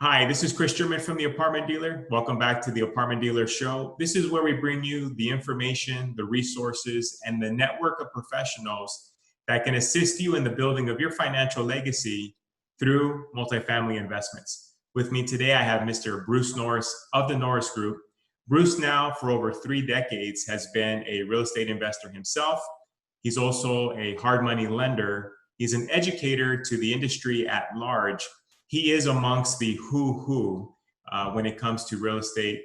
Hi, this is Chris German from The Apartment Dealer. Welcome back to The Apartment Dealer Show. This is where we bring you the information, the resources, and the network of professionals that can assist you in the building of your financial legacy through multifamily investments. With me today, I have Mr. Bruce Norris of the Norris Group. Bruce now, for over 3 decades, has been a real estate investor himself. He's also a hard money lender. He's an educator to the industry at large. He is amongst the who when it comes to real estate,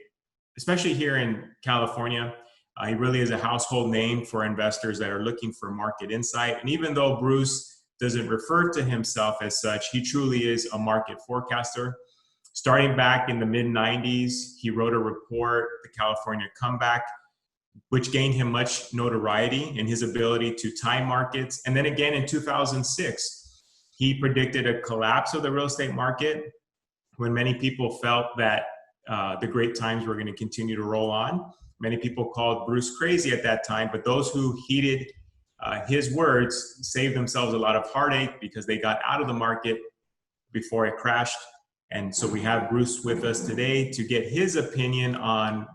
especially here in California. He really is a household name for investors that are looking for market insight. And even though Bruce doesn't refer to himself as such, he truly is a market forecaster. Starting back in the mid-90s, he wrote a report, The California Comeback, which gained him much notoriety in his ability to time markets. And then again in 2006, he predicted a collapse of the real estate market when many people felt that the great times were going to continue to roll on. Many people called Bruce crazy at that time, but those who heeded his words saved themselves a lot of heartache because they got out of the market before it crashed. And so we have Bruce with us today to get his opinion on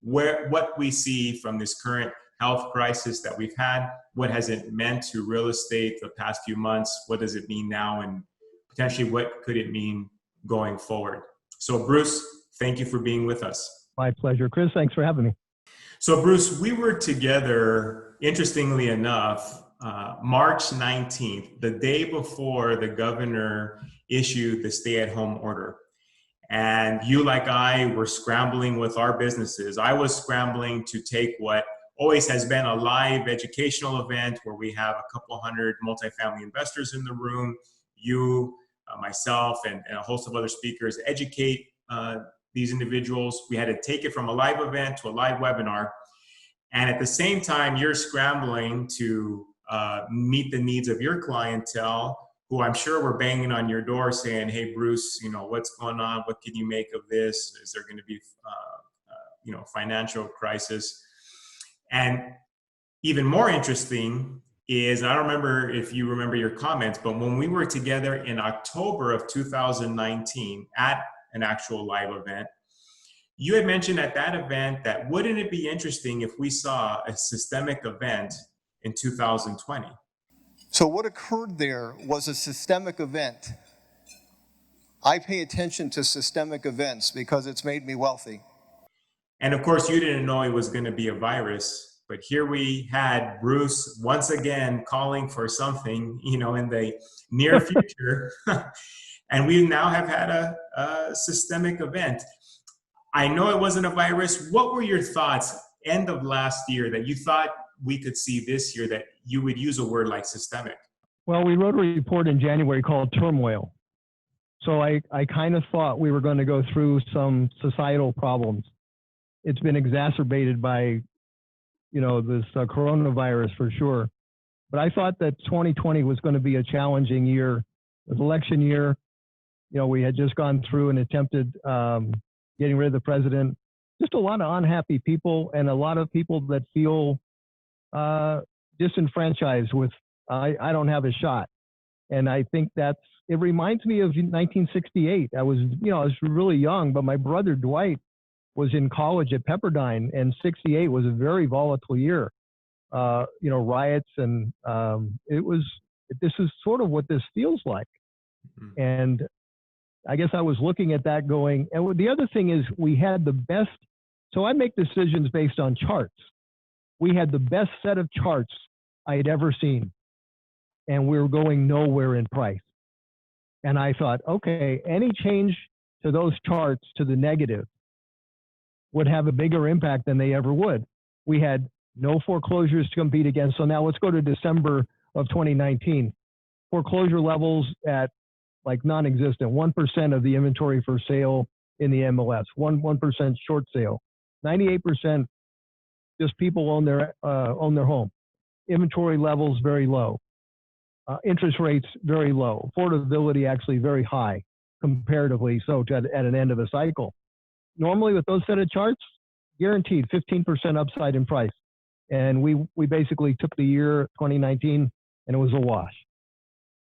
what we see from this current health crisis that we've had. What has it meant to real estate the past few months? What does it mean now? And potentially what could it mean going forward? So Bruce, thank you for being with us. My pleasure. Chris, thanks for having me. So Bruce, we were together, interestingly enough, March 19th, the day before the governor issued the stay-at-home order. And you, like I, were scrambling with our businesses. I was scrambling to take what always has been a live educational event where we have a couple hundred multifamily investors in the room, you, myself, and a host of other speakers, educate these individuals. We had to take it from a live event to a live webinar. And at the same time, you're scrambling to meet the needs of your clientele, who I'm sure were banging on your door saying, hey, Bruce, what's going on? What can you make of this? Is there going to be, financial crisis? And even more interesting is, I don't remember if you remember your comments, but when we were together in October of 2019 at an actual live event, you had mentioned at that event that wouldn't it be interesting if we saw a systemic event in 2020? So what occurred there was a systemic event. I pay attention to systemic events because it's made me wealthy. And of course, you didn't know it was going to be a virus, but here we had Bruce once again calling for something, in the near future. And we now have had a systemic event. I know it wasn't a virus. What were your thoughts end of last year that you thought we could see this year that you would use a word like systemic? Well, we wrote a report in January called Turmoil. So I kind of thought we were going to go through some societal problems. It's been exacerbated by, this coronavirus for sure. But I thought that 2020 was going to be a challenging year. It was election year. We had just gone through and attempted getting rid of the president. Just a lot of unhappy people and a lot of people that feel disenfranchised with, I don't have a shot. And I think it reminds me of 1968. I was really young, but my brother Dwight was in college at Pepperdine, and 68 was a very volatile year. Riots, and this is sort of what this feels like. Mm-hmm. And I guess I was looking at that going, and the other thing is we had the best, so I make decisions based on charts. We had the best set of charts I had ever seen, and we were going nowhere in price. And I thought, okay, any change to those charts to the negative would have a bigger impact than they ever would. We had no foreclosures to compete against. So now let's go to December of 2019. Foreclosure levels at like non-existent, 1% of the inventory for sale in the MLS, 1% short sale, 98% just people own their home. Inventory levels very low. Interest rates very low. Affordability actually very high comparatively, so at an end of a cycle. Normally with those set of charts, guaranteed 15% upside in price. And we basically took the year 2019 and it was a wash.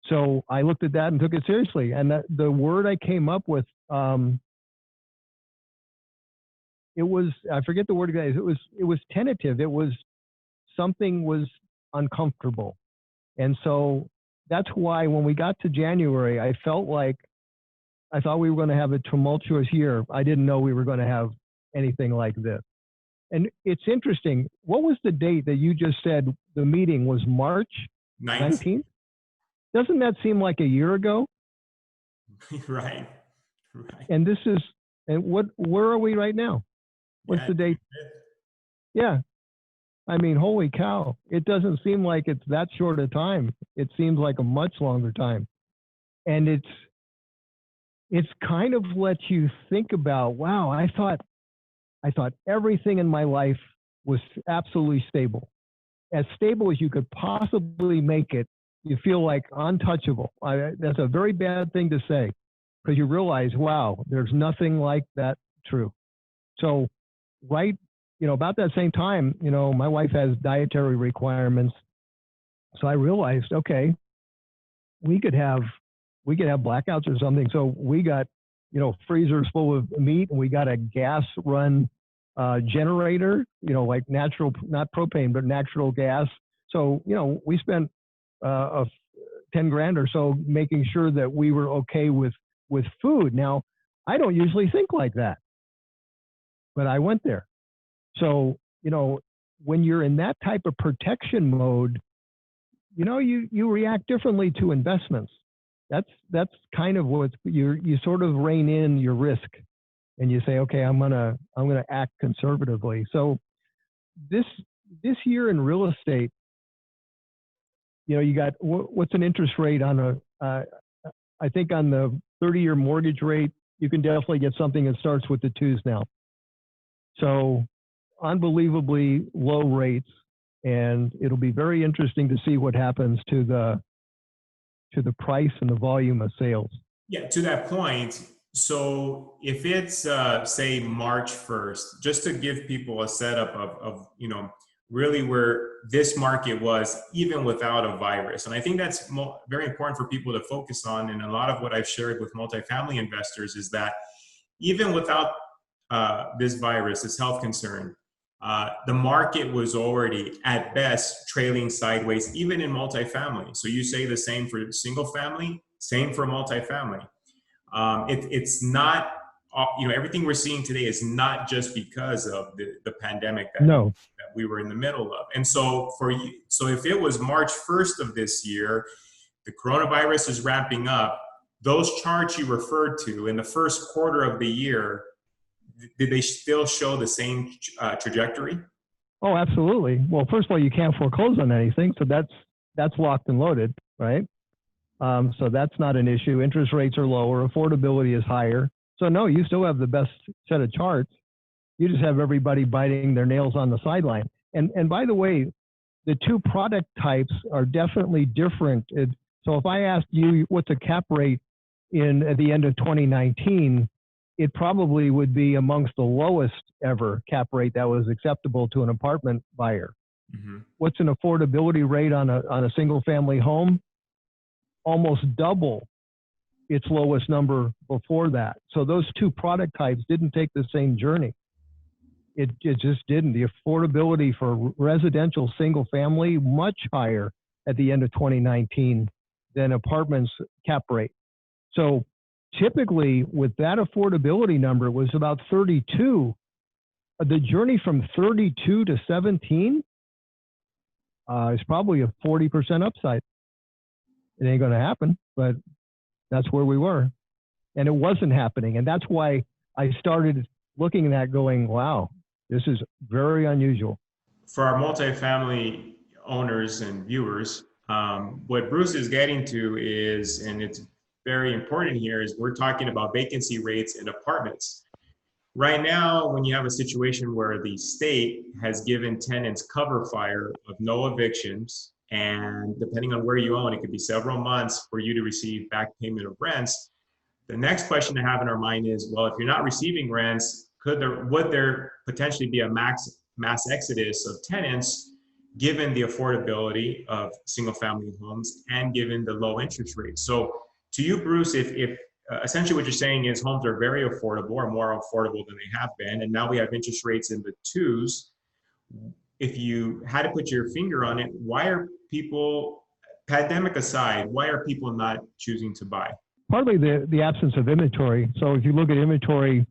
So I looked at that and took it seriously. And the word I came up with, it was, I forget the word, guys. It was tentative. It was something was uncomfortable. And so that's why when we got to January, I felt like I thought we were going to have a tumultuous year. I didn't know we were going to have anything like this. And it's interesting. What was the date that you just said the meeting was March 19th? Doesn't that seem like a year ago? Right. And this is, and where are we right now? What's the date? Yeah. I mean, holy cow. It doesn't seem like it's that short a time. It seems like a much longer time. And it's kind of lets you think about, wow, I thought everything in my life was absolutely stable. As stable as you could possibly make it. You feel like untouchable. That's a very bad thing to say because you realize, wow, there's nothing like that true. So right, about that same time, my wife has dietary requirements. So I realized, okay, we could have blackouts or something. So we got, freezers full of meat, and we got a gas run generator, like natural, not propane, but natural gas. So, we spent of 10 grand or so making sure that we were okay with food. Now, I don't usually think like that, but I went there. So, when you're in that type of protection mode, you react differently to investments. That's kind of what you sort of rein in your risk and you say, okay, I'm gonna act conservatively. So this year in real estate, you got, what's an interest rate on I think on the 30-year mortgage rate, you can definitely get something that starts with the twos now. So unbelievably low rates, and it'll be very interesting to see what happens to the price and the volume of sales. Yeah, to that point, so if it's say March 1st, just to give people a setup of really where this market was even without a virus. And I think that's very important for people to focus on. And a lot of what I've shared with multifamily investors is that even without this virus, this health concern, the market was already at best trailing sideways, even in multifamily. So you say the same for single family, same for multifamily. It's not, everything we're seeing today is not just because of the pandemic that we were in the middle of. And so so if it was March 1st of this year, the coronavirus is ramping up, those charts you referred to in the first quarter of the year, did they still show the same trajectory? Oh, absolutely. Well, first of all, you can't foreclose on anything. So that's locked and loaded, right? So that's not an issue. Interest rates are lower. Affordability is higher. So no, you still have the best set of charts. You just have everybody biting their nails on the sideline. And by the way, the two product types are definitely different. So if I asked you what's a cap rate at the end of 2019, it probably would be amongst the lowest ever cap rate that was acceptable to an apartment buyer. Mm-hmm. What's an affordability rate on a single family home? Almost double its lowest number before that. So those two product types didn't take the same journey. It just didn't. The affordability for residential single family, much higher at the end of 2019 than apartments cap rate. So typically with that affordability number, it was about 32. The journey from 32 to 17 is probably a 40% upside. It ain't going to happen, but that's where we were. And it wasn't happening. And that's why I started looking at that going, wow, this is very unusual. For our multifamily owners and viewers, what Bruce is getting to is, and it's very important here, is we're talking about vacancy rates in apartments. Right now, when you have a situation where the state has given tenants cover fire of no evictions, and depending on where you own, it could be several months for you to receive back payment of rents. The next question to have in our mind is, well, if you're not receiving rents, would there potentially be a mass exodus of tenants given the affordability of single family homes and given the low interest rates. So to you, Bruce, if essentially what you're saying is homes are very affordable or more affordable than they have been, and now we have interest rates in the twos. If you had to put your finger on it, why are people, pandemic aside, why are people not choosing to buy? Partly the absence of inventory. So if you look at inventory,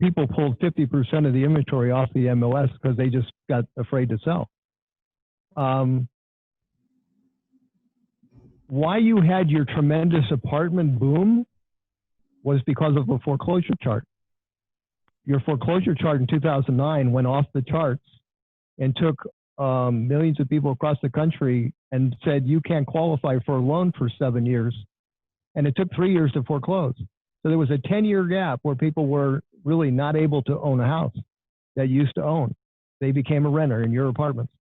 people pulled 50% of the inventory off the MLS because they just got afraid to sell. Why you had your tremendous apartment boom was because of a foreclosure chart. Your foreclosure chart in 2009 went off the charts and took millions of people across the country and said, you can't qualify for a loan for 7 years. And it took 3 years to foreclose. So there was a 10-year gap where people were really not able to own a house that used to own. They became a renter in your apartments.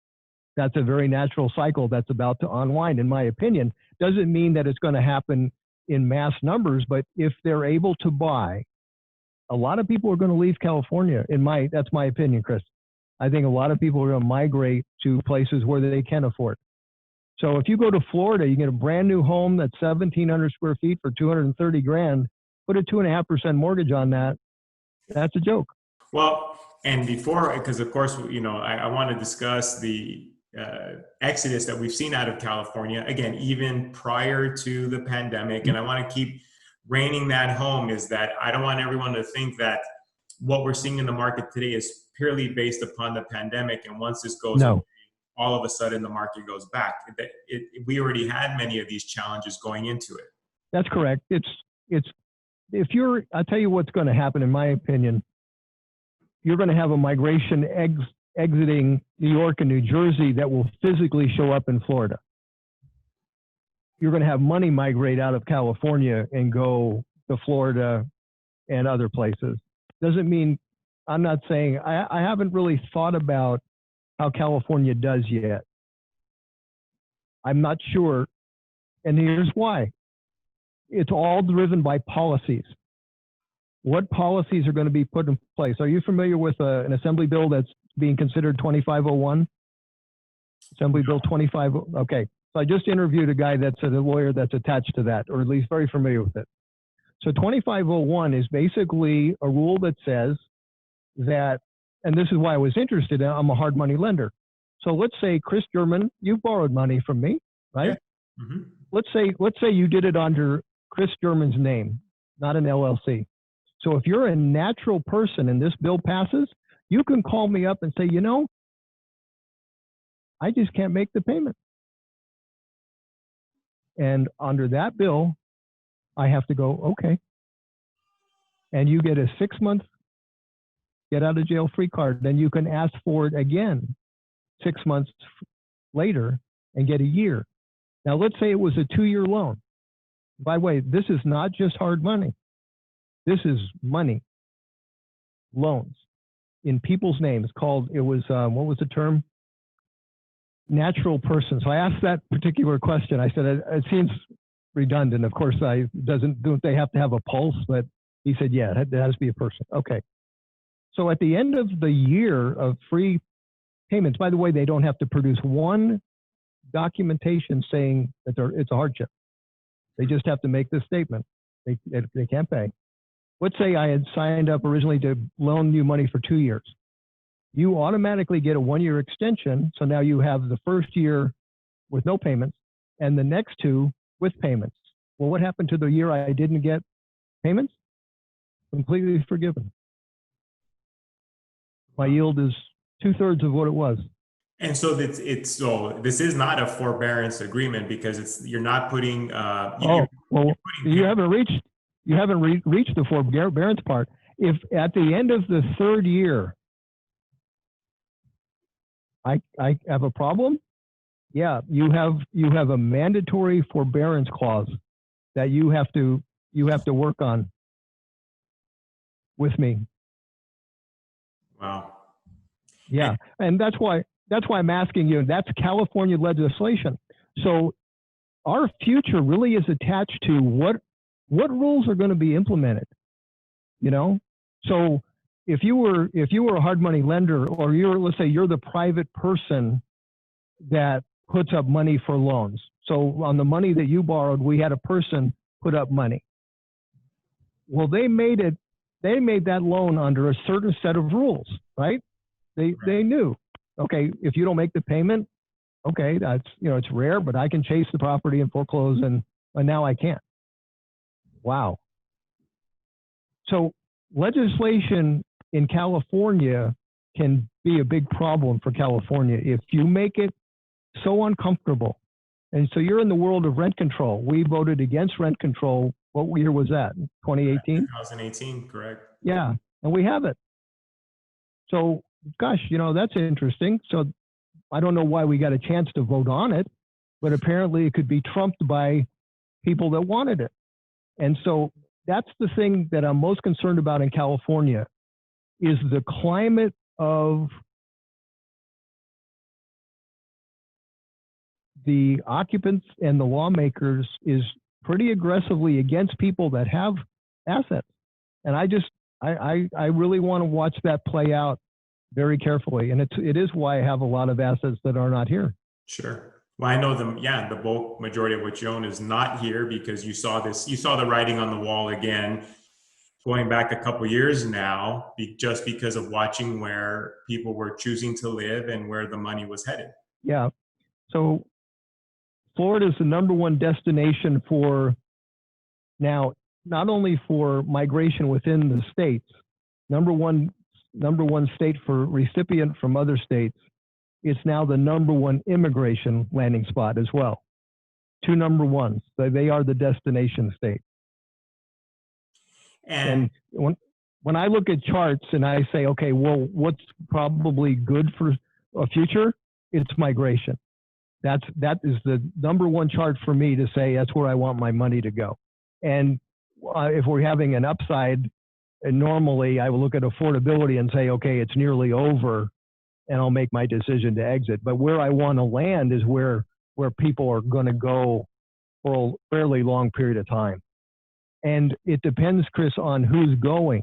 That's a very natural cycle that's about to unwind, in my opinion. Doesn't mean that it's going to happen in mass numbers, but if they're able to buy, a lot of people are going to leave California. That's my opinion, Chris. I think a lot of people are going to migrate to places where they can afford. So if you go to Florida, you get a brand new home that's 1,700 square feet for 230 grand, put a 2.5% mortgage on that. That's a joke. Well, and before, because of course, I want to discuss the exodus that we've seen out of California, again, even prior to the pandemic. And I want to keep reining that home, is that I don't want everyone to think that what we're seeing in the market today is purely based upon the pandemic. And once this goes away, all of a sudden the market goes back. We already had many of these challenges going into it. That's correct. I'll tell you what's going to happen, in my opinion. You're going to have a migration exiting New York and New Jersey that will physically show up in Florida. You're going to have money migrate out of California and go to Florida and other places. Doesn't mean, I'm not saying, I haven't really thought about how California does yet. I'm not sure. And here's why. It's all driven by policies. What policies are going to be put in place? Are you familiar with an assembly bill that's being considered 2501? Assembly Bill 25. Okay. So I just interviewed a guy that's a lawyer that's attached to that, or at least very familiar with it. So 2501 is basically a rule that says that, and this is why I was interested, I'm a hard money lender. So let's say, Chris German, you borrowed money from me, right? Yeah. Mm-hmm. Let's say you did it under Chris German's name, not an LLC. So if you're a natural person and this bill passes, you can call me up and say, I just can't make the payment. And under that bill, I have to go, okay. And you get a 6-month get out of jail free card. Then you can ask for it again 6 months later and get a year. Now, let's say it was a 2-year loan. By the way, this is not just hard money. This is money, loans in people's names called, it was, what was the term? Natural person. So I asked that particular question. I said, it seems redundant. Of course, don't they have to have a pulse? But he said, yeah, it has to be a person. Okay. So at the end of the year of free payments, by the way, they don't have to produce one documentation saying that it's a hardship. They just have to make this statement. They can't pay. Let's say I had signed up originally to loan you money for 2 years. You automatically get a 1-year extension. So now you have the first year with no payments and the next 2 with payments. Well, what happened to the year I didn't get payments? Completely forgiven. My yield is 2/3 of what it was. And so this is not a forbearance agreement because you're not putting. You haven't reached the forbearance part. If at the end of the 3rd year, I have a problem, yeah, you have a mandatory forbearance clause that you have to work on with me. Wow. Yeah, and that's why I'm asking you. That's California legislation. So our future really is attached to what rules are going to be implemented. So if you were a hard money lender, or let's say you're the private person that puts up money for loans. So on the money that you borrowed, we had a person put up money. Well, they made that loan under a certain set of rules, right? They knew, okay, if you don't make the payment, okay, that's, it's rare, but I can chase the property and foreclose, and now I can't. Wow. So legislation in California can be a big problem for California if you make it so uncomfortable. And so you're in the world of rent control. We voted against rent control. What year was that? 2018? 2018, correct. Yeah, and we have it. So, gosh, that's interesting. So I don't know why we got a chance to vote on it, but apparently it could be trumped by people that wanted it. And so that's the thing that I'm most concerned about in California is the climate of the occupants and the lawmakers is pretty aggressively against people that have assets. And I really want to watch that play out very carefully. And it is why I have a lot of assets that are not here. Sure. Well, I know the bulk majority of what you own is not here because you saw the writing on the wall again, going back a couple years now, just because of watching where people were choosing to live and where the money was headed. Yeah. So Florida is the #1 destination for now, not only for migration within the states, number one state for recipient from other states. It's now the #1 immigration landing spot as well. 2 number ones. So they are the destination state. And when I look at charts and I say, okay, well, what's probably good for a future? It's migration. That is the #1 chart for me to say that's where I want my money to go. And if we're having an upside, and normally I will look at affordability and say, okay, it's nearly over, and I'll make my decision to exit. But where I want to land is where people are going to go for a fairly long period of time. And it depends, Chris, on who's going.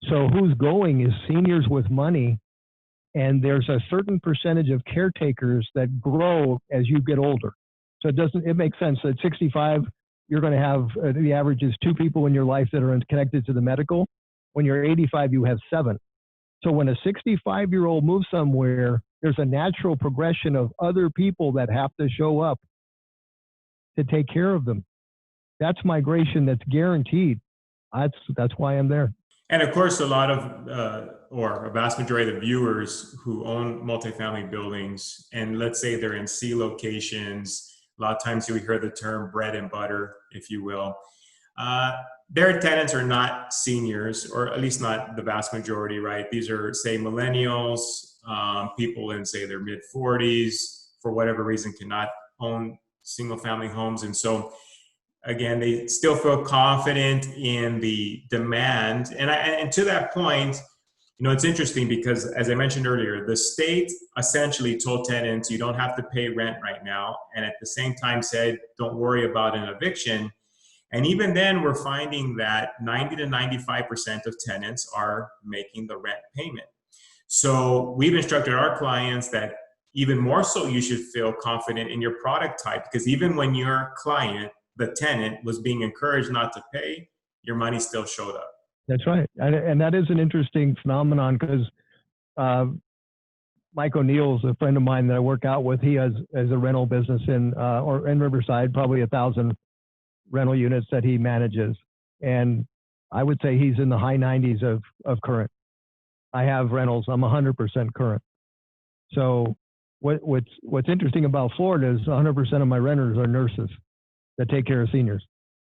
So who's going is seniors with money, and there's a certain percentage of caretakers that grow as you get older. So it makes sense that 65, you're going to have, the average is 2 people in your life that are connected to the medical. When you're 85, you have 7. So when a 65-year-old moves somewhere, there's a natural progression of other people that have to show up to take care of them. That's migration that's guaranteed. That's why I'm there. And of course, a lot of, or a vast majority of the viewers who own multifamily buildings, and let's say they're in C locations, a lot of times you hear the term bread and butter, if you will. Their tenants are not seniors, or at least not the vast majority, right? These are, say, millennials, people in, say, their mid-40s, for whatever reason, cannot own single-family homes. And so, again, they still feel confident in the demand. And to that point, it's interesting because, as I mentioned earlier, the state essentially told tenants, you don't have to pay rent right now. And at the same time said, don't worry about an eviction. And even then, we're finding that 90 to 95% of tenants are making the rent payment. So we've instructed our clients that even more so, you should feel confident in your product type, because even when your client, the tenant, was being encouraged not to pay, your money still showed up. That's right. And that is an interesting phenomenon because Mike O'Neill's a friend of mine that I work out with. He has a rental business in Riverside, probably 1,000 rental units that he manages. And I would say he's in the high 90s of current. I have rentals. I'm 100% current. So what's interesting about Florida is 100% of my renters are nurses that take care of seniors.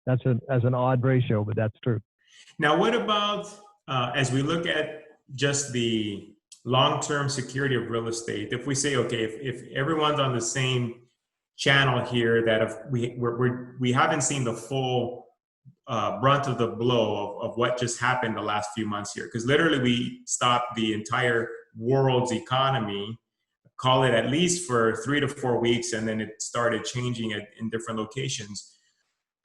That's an odd ratio, but that's true. Now, what about as we look at just the long-term security of real estate? If we say, okay, if everyone's on the same channel here, that if we haven't seen the full brunt of the blow of what just happened the last few months here, because literally we stopped the entire world's economy, call it at least for 3 to 4 weeks, and then it started changing in different locations.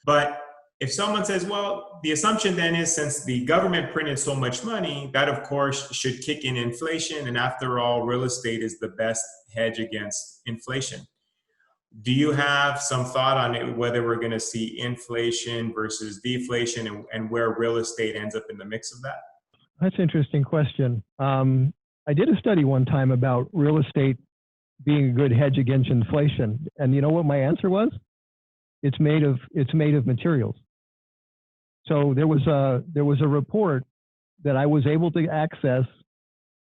But if someone says, well, the assumption then is since the government printed so much money, that of course should kick in inflation. And after all, real estate is the best hedge against inflation. Do you have some thought on it, whether we're going to see inflation versus deflation and where real estate ends up in the mix of that? That's an interesting question. I did a study one time about real estate being a good hedge against inflation. And you know what my answer was? It's made of materials. So there was a report that I was able to access.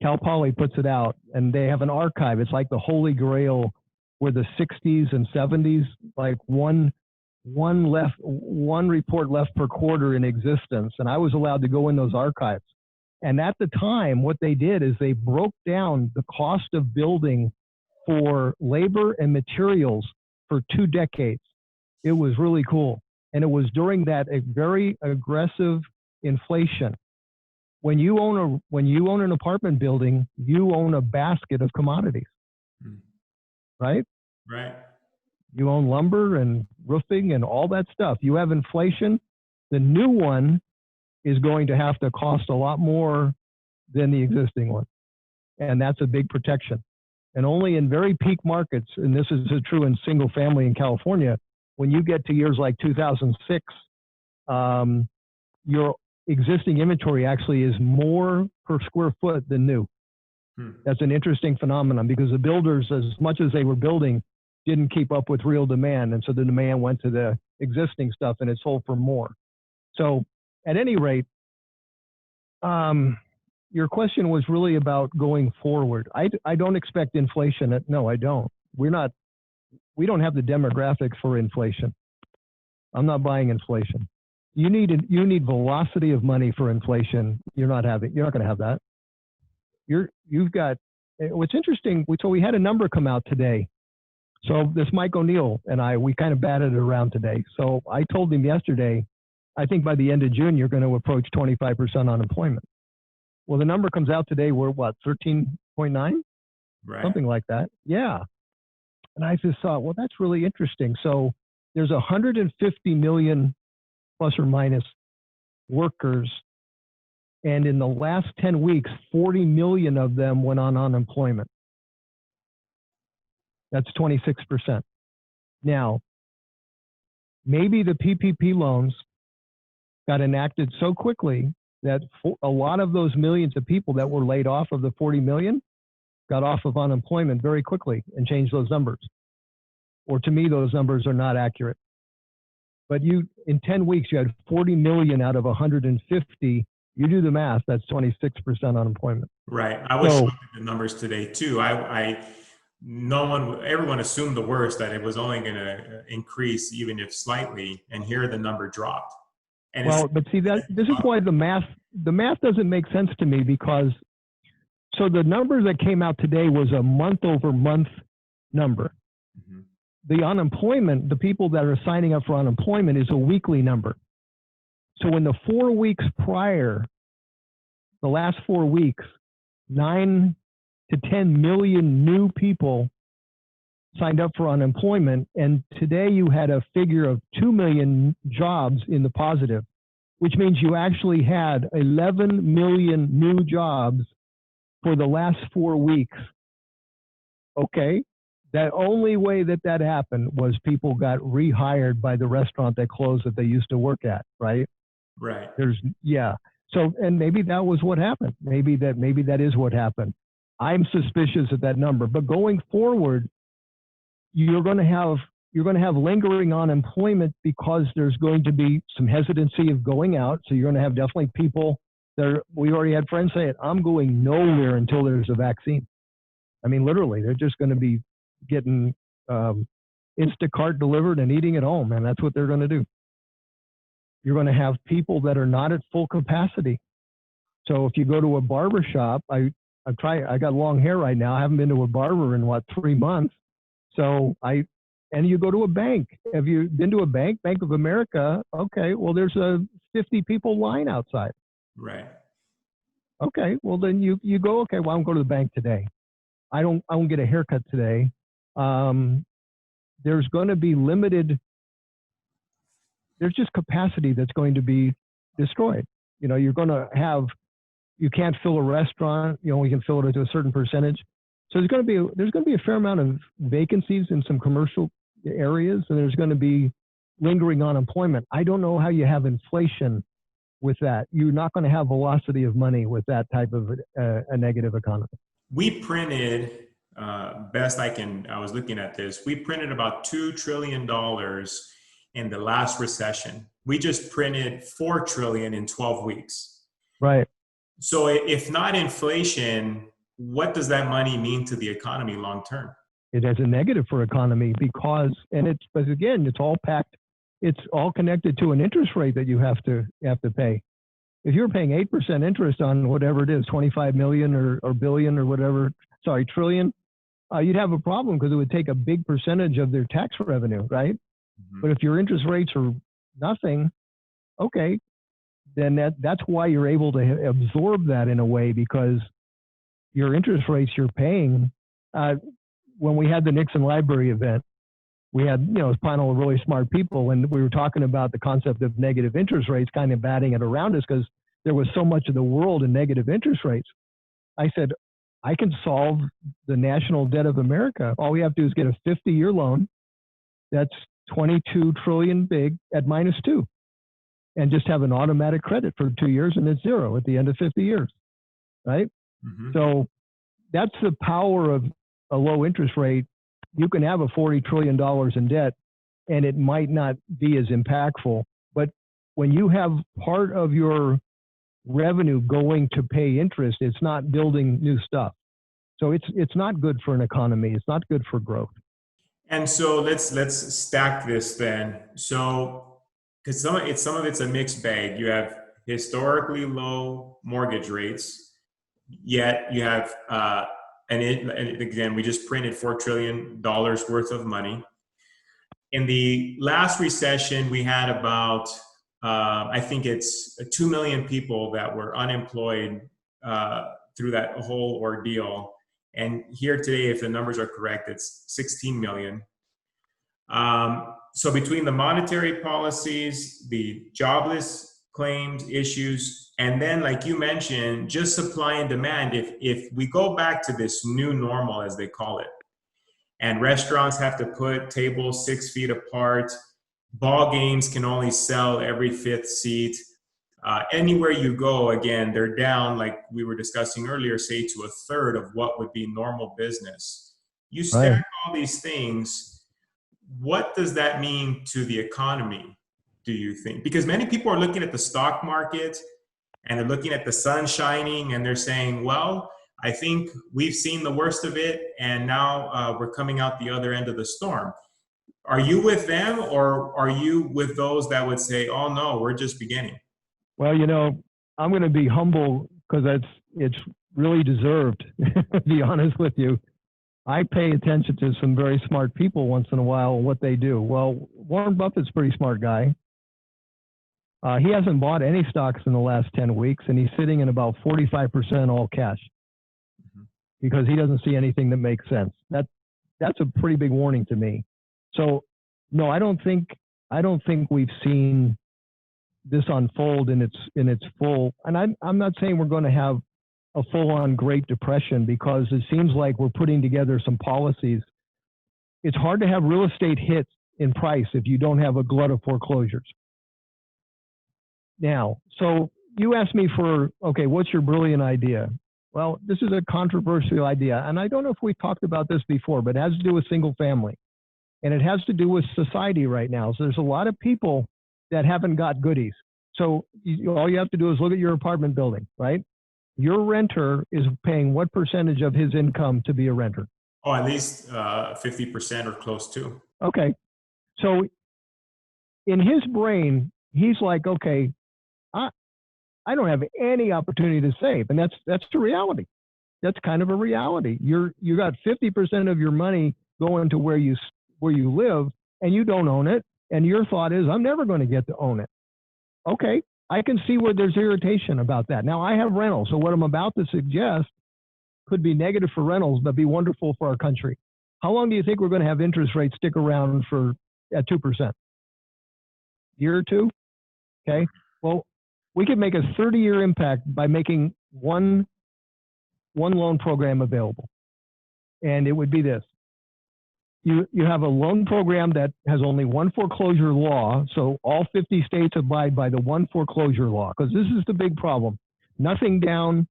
Cal Poly puts it out, and they have an archive. It's like the Holy Grail, where the 60s and 70s, like one report left per quarter in existence, and I was allowed to go in those archives. And at the time, what they did is they broke down the cost of building for labor and materials for 2 decades. It was really cool. And it was during that a very aggressive inflation. When you own an apartment building, you own a basket of commodities, right? Right. You own lumber and roofing and all that stuff. You have inflation. The new one is going to have to cost a lot more than the existing one. And that's a big protection. And only in very peak markets, and this is true in single family in California, when you get to years like 2006, your existing inventory actually is more per square foot than new. That's an interesting phenomenon because the builders, as much as they were building, didn't keep up with real demand. And so the demand went to the existing stuff and it sold for more. So at any rate, your question was really about going forward. I don't expect inflation. No, I don't. We don't have the demographics for inflation. I'm not buying inflation. You need velocity of money for inflation. You're not going to have that. You've got, what's interesting, so we had a number come out today. So this Mike O'Neill and we kind of batted it around today. So I told him yesterday, I think by the end of June, you're going to approach 25% unemployment. Well, the number comes out today, we're what, 13.9? Right. Something like that. Yeah. And I just thought, well, that's really interesting. So there's 150 million plus or minus workers. And in the last 10 weeks, 40 million of them went on unemployment. That's 26%. Now, maybe the PPP loans got enacted so quickly that a lot of those millions of people that were laid off of the 40 million got off of unemployment very quickly and changed those numbers. Or to me, those numbers are not accurate. But in 10 weeks, you had 40 million out of 150. You do the math, that's 26% unemployment. Right. I was shocked at the numbers today too. Everyone assumed the worst, that it was only going to increase even if slightly, and here the number dropped. And but see, this is why the math doesn't make sense to me, because so the number that came out today was a month-over-month number. Mm-hmm. The unemployment, the people that are signing up for unemployment, is a weekly number. So in the 4 weeks prior, the last 4 weeks, 9 to 10 million new people signed up for unemployment. And today you had a figure of 2 million jobs in the positive, which means you actually had 11 million new jobs for the last 4 weeks. Okay. The only way that happened was people got rehired by the restaurant that closed that they used to work at, right? Right. So, and maybe that was what happened. Maybe that is what happened. I'm suspicious of that number, but going forward, you're going to have lingering unemployment because there's going to be some hesitancy of going out. So you're going to have definitely people we already had friends say it, I'm going nowhere until there's a vaccine. I mean, literally, they're just going to be getting Instacart delivered and eating at home, and that's what they're going to do. You're going to have people that are not at full capacity. So if you go to a barber shop, I got long hair right now. I haven't been to a barber in 3 months. So and you go to a bank. Have you been to a bank? Bank of America. Okay. Well, there's a 50 people line outside. Right. Okay. Well, then you go, okay, well, I'm going to the bank today. I won't get a haircut today. There's going to be limited there's just capacity that's going to be destroyed. You know, you're going to have, you can't fill a restaurant, you only can fill it to a certain percentage. So there's going to be a fair amount of vacancies in some commercial areas, and there's going to be lingering unemployment. I don't know how you have inflation with that. You're not going to have velocity of money with that type of a negative economy. We printed, I was looking at this, we printed about $2 trillion in the last recession. We just printed $4 trillion in 12 weeks. Right. So if not inflation, what does that money mean to the economy long term? It has a negative for economy because, but again, it's all packed. It's all connected to an interest rate that you have to pay. If you're paying 8% interest on whatever it is, 25 million or billion or whatever, trillion, you'd have a problem because it would take a big percentage of their tax revenue, right? Mm-hmm. But if your interest rates are nothing, okay, then that's why you're able to absorb that in a way, because your interest rates you're paying. When we had the Nixon Library event, we had, a panel of really smart people, and we were talking about the concept of negative interest rates, kind of batting it around us because there was so much of the world in negative interest rates. I said, I can solve the national debt of America. All we have to do is get a 50-year loan that's 22 trillion big at -2, and just have an automatic credit for 2 years, and it's zero at the end of 50 years, right? Mm-hmm. So that's the power of a low interest rate. You can have a $40 trillion in debt, and it might not be as impactful. But when you have part of your revenue going to pay interest, it's not building new stuff. So it's not good for an economy. It's not good for growth. And so let's stack this then. So because some of it's a mixed bag. You have historically low mortgage rates, yet you have and again, we just printed $4 trillion worth of money. In the last recession, we had about, I think it's 2 million people that were unemployed through that whole ordeal. And here today, if the numbers are correct, it's 16 million. So between the monetary policies, the jobless claims issues, and then, like you mentioned, just supply and demand. If we go back to this new normal, as they call it, and restaurants have to put tables 6 feet apart, ball games can only sell every 5th seat. Anywhere you go, again, they're down, like we were discussing earlier, say to 1/3 of what would be normal business. You stack all these things. What does that mean to the economy, do you think? Because many people are looking at the stock market and they're looking at the sun shining and they're saying, well, I think we've seen the worst of it and now we're coming out the other end of the storm. Are you with them, or are you with those that would say, oh no, we're just beginning? Well, I'm going to be humble because it's really deserved, to be honest with you. I pay attention to some very smart people once in a while, what they do. Well, Warren Buffett's a pretty smart guy. He hasn't bought any stocks in the last 10 weeks, and he's sitting in about 45% all cash because he doesn't see anything that makes sense. That's a pretty big warning to me. So, no, I don't think we've seen this unfold in its full. And I'm not saying we're going to have a full-on Great Depression, because it seems like we're putting together some policies. It's hard to have real estate hits in price if you don't have a glut of foreclosures. Now, so you asked me okay, what's your brilliant idea? Well, this is a controversial idea, and I don't know if we've talked about this before, but it has to do with single family, and it has to do with society right now. So there's a lot of people that haven't got goodies. So all you have to do is look at your apartment building, right? Your renter is paying what percentage of his income to be a renter? Oh, at least 50% or close to. Okay. So in his brain, he's like, okay, I don't have any opportunity to save. And that's the reality. That's kind of a reality. You got 50% of your money going to where you live, and you don't own it. And your thought is, I'm never going to get to own it. Okay. I can see where there's irritation about that. Now, I have rentals, so what I'm about to suggest could be negative for rentals, but be wonderful for our country. How long do you think we're going to have interest rates stick around at 2%? year or two. Okay. Well, we could make a 30-year impact by making one loan program available. And it would be this. You have a loan program that has only one foreclosure law, so all 50 states abide by the one foreclosure law, because this is the big problem. Nothing down,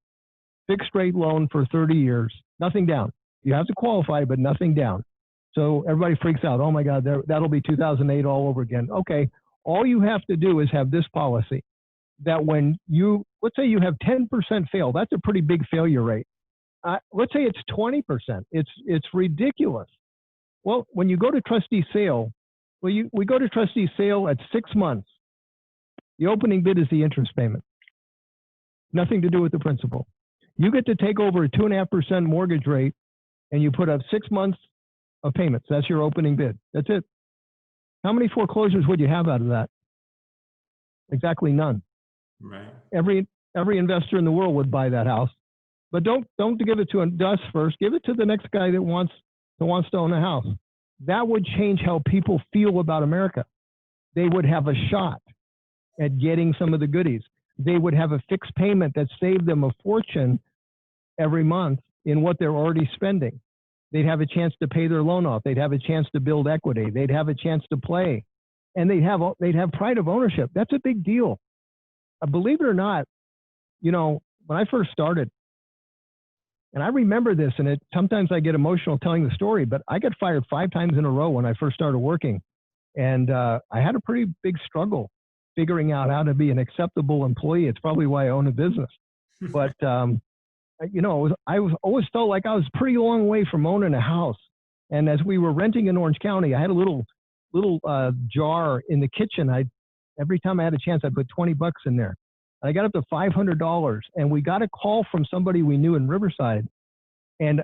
fixed rate loan for 30 years, nothing down. You have to qualify, but nothing down. So everybody freaks out. Oh my God, that'll be 2008 all over again. Okay, all you have to do is have this policy that when you, let's say you have 10% fail, that's a pretty big failure rate. Let's say it's 20%. It's ridiculous. Well, when you go to trustee sale, we go to trustee sale at 6 months. The opening bid is the interest payment. Nothing to do with the principal. You get to take over a 2.5% mortgage rate and you put up 6 months of payments. That's your opening bid. That's it. How many foreclosures would you have out of that? Exactly none. Right. Every investor in the world would buy that house. But don't give it to us first. Give it to the next guy that wants to own a house. That would change how people feel about America. They would have a shot at getting some of the goodies. They would have a fixed payment that saved them a fortune every month in what they're already spending. They'd have a chance to pay their loan off. They'd have a chance to build equity. They'd have a chance to play. And they'd have pride of ownership. That's a big deal. Believe it or not, when I first started, and I remember this, and sometimes I get emotional telling the story, but I got fired 5 times in a row when I first started working. And I had a pretty big struggle figuring out how to be an acceptable employee. It's probably why I own a business. But, I always felt like I was a pretty long way from owning a house. And as we were renting in Orange County, I had a little jar in the kitchen. Every time I had a chance, I'd put $20 in there. I got up to $500, and we got a call from somebody we knew in Riverside, and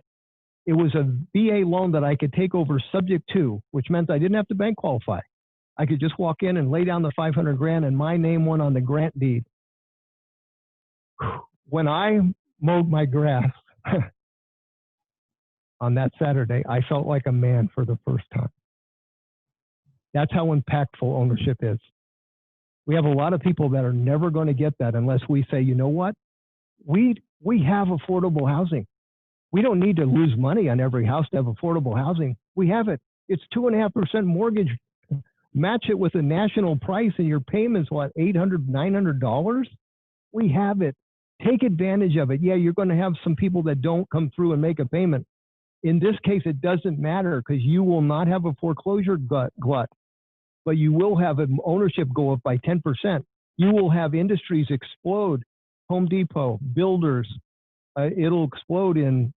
it was a VA loan that I could take over subject to, which meant I didn't have to bank qualify. I could just walk in and lay down the $500,000, and my name went on the grant deed. When I mowed my grass on that Saturday, I felt like a man for the first time. That's how impactful ownership is. We have a lot of people that are never going to get that unless we say, you know what? We have affordable housing. We don't need to lose money on every house to have affordable housing. We have it. It's 2.5% mortgage. Match it with a national price and your payment's what, $800, $900? We have it. Take advantage of it. Yeah, you're going to have some people that don't come through and make a payment. In this case, it doesn't matter because you will not have a foreclosure glut. But you will have an ownership go up by 10%. You will have industries explode. Home Depot, builders, it'll explode in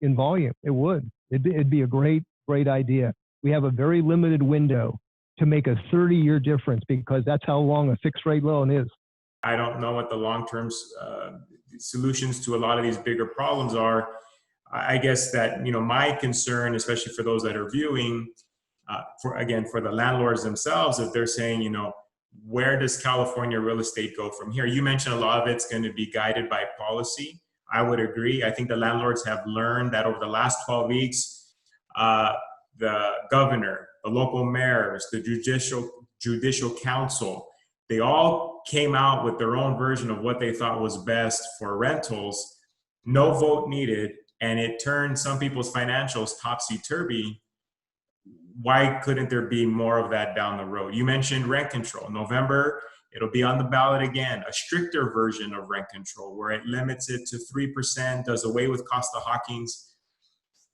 volume. It would. It'd be a great idea. We have a very limited window to make a 30-year difference because that's how long a fixed rate loan is. I don't know what the long-term solutions to a lot of these bigger problems are. I guess that, my concern, especially for those that are viewing, for the landlords themselves, if they're saying, where does California real estate go from here? You mentioned a lot of it's going to be guided by policy. I would agree. I think the landlords have learned that over the last 12 weeks, the governor, the local mayors, the judicial council, they all came out with their own version of what they thought was best for rentals. No vote needed, and it turned some people's financials topsy-turvy. Why couldn't there be more of that down the road? You mentioned rent control. November, it'll be on the ballot again, a stricter version of rent control where it limits it to 3%, does away with Costa-Hawkins.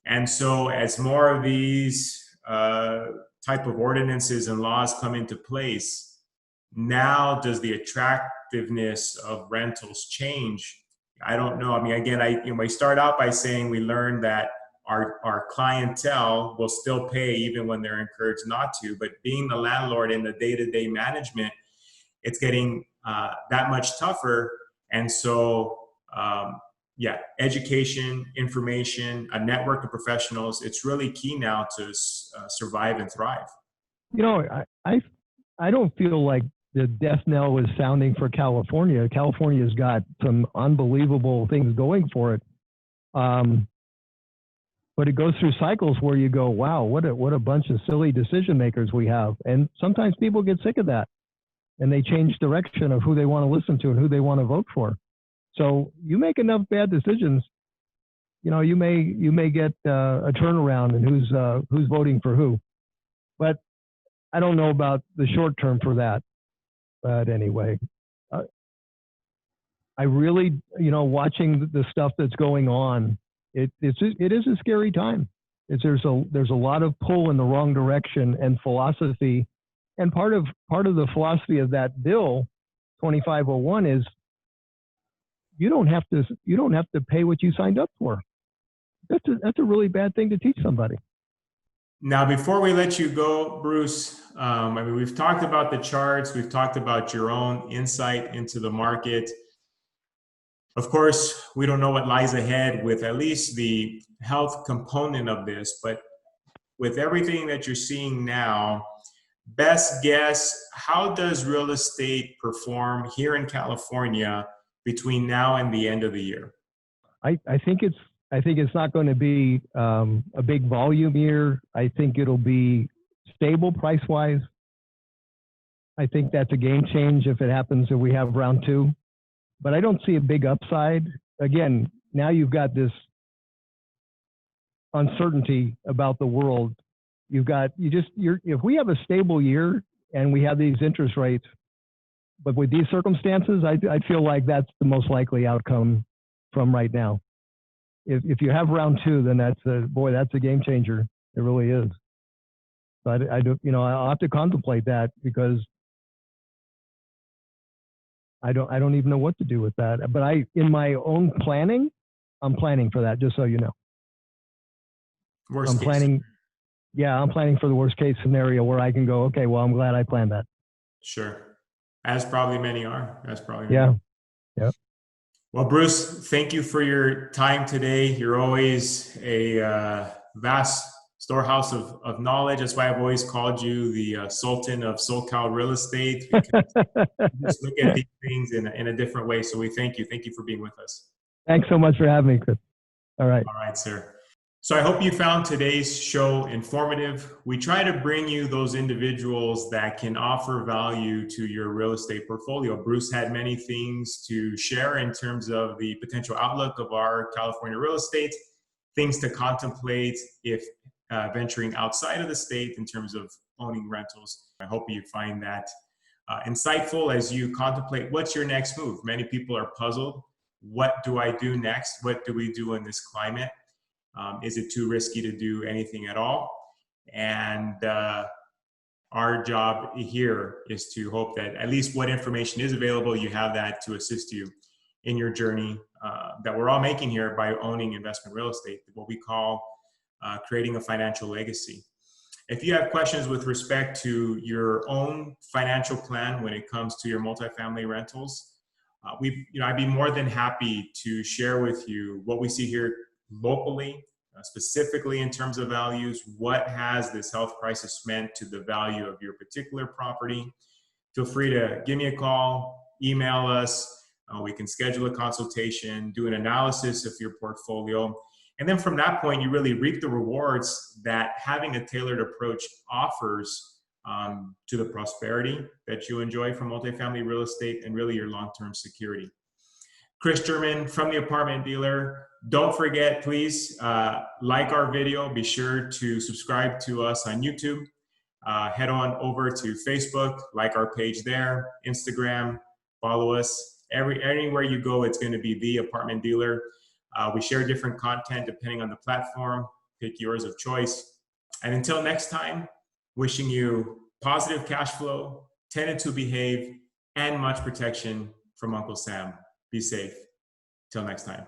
And so as more of these type of ordinances and laws come into place, now does the attractiveness of rentals change? I don't know. I mean, again, we start out by saying we learned that our clientele will still pay even when they're encouraged not to. But being the landlord in the day-to-day management, it's getting that much tougher. And so, education, information, a network of professionals, it's really key now to survive and thrive. I don't feel like the death knell is sounding for California. California's got some unbelievable things going for it. But it goes through cycles where you go, wow, what a bunch of silly decision makers we have. And sometimes people get sick of that and they change direction of who they want to listen to and who they want to vote for. So you make enough bad decisions, you know, you may get a turnaround in who's voting for who. But I don't know about the short term for that. But anyway, I really, you know, watching the stuff that's going on, it is a scary time. There's a lot of pull in the wrong direction and philosophy, and part of the philosophy of that bill 2501 is you don't have to pay what you signed up for. That's a really bad thing to teach somebody. Now, before we let you go, Bruce, I mean, we've talked about the charts, we've talked about your own insight into the market. Of course, we don't know what lies ahead with at least the health component of this, but with everything that you're seeing now, best guess, how does real estate perform here in California between now and the end of the year? I think it's not going to be a big volume year. I think it'll be stable price-wise. I think that's a game change if it happens if we have round two. But I don't see a big upside. Again, now you've got this uncertainty about the world. If we have a stable year and we have these interest rates, but with these circumstances, I feel like that's the most likely outcome from right now. If you have round two, then that's a game changer. It really is. But I'll have to contemplate that because I don't even know what to do with that. But in my own planning, I'm planning for that, just so you know. I'm planning for the worst case scenario where I can go, okay, well, I'm glad I planned that. Sure. As probably many are. Yeah. Yeah. Well, Bruce, thank you for your time today. You're always a vast storehouse of knowledge. That's why I've always called you the Sultan of SoCal real estate. Because you just look at these things in a different way. So we thank you. Thank you for being with us. Thanks so much for having me, Chris. All right. All right, sir. So I hope you found today's show informative. We try to bring you those individuals that can offer value to your real estate portfolio. Bruce had many things to share in terms of the potential outlook of our California real estate, things to contemplate if venturing outside of the state in terms of owning rentals. I hope you find that insightful as you contemplate what's your next move. Many people are puzzled. What do I do next? What do we do in this climate? Is it too risky to do anything at all? And our job here is to hope that at least what information is available, you have that to assist you in your journey that we're all making here by owning investment real estate, what we call creating a financial legacy. If you have questions with respect to your own financial plan when it comes to your multifamily rentals, I'd be more than happy to share with you what we see here locally, specifically in terms of values. What has this health crisis meant to the value of your particular property? Feel free to give me a call, email us. We can schedule a consultation, do an analysis of your portfolio. And then from that point, you really reap the rewards that having a tailored approach offers to the prosperity that you enjoy from multifamily real estate and really your long-term security. Chris German from the Apartment Dealer. Don't forget, please, like our video. Be sure to subscribe to us on YouTube. Head on over to Facebook, like our page there, Instagram, follow us. Anywhere you go, it's going to be the Apartment Dealer. We share different content depending on the platform. Pick yours of choice. And until next time, wishing you positive cash flow, tenants who behave, and much protection from Uncle Sam. Be safe. Till next time.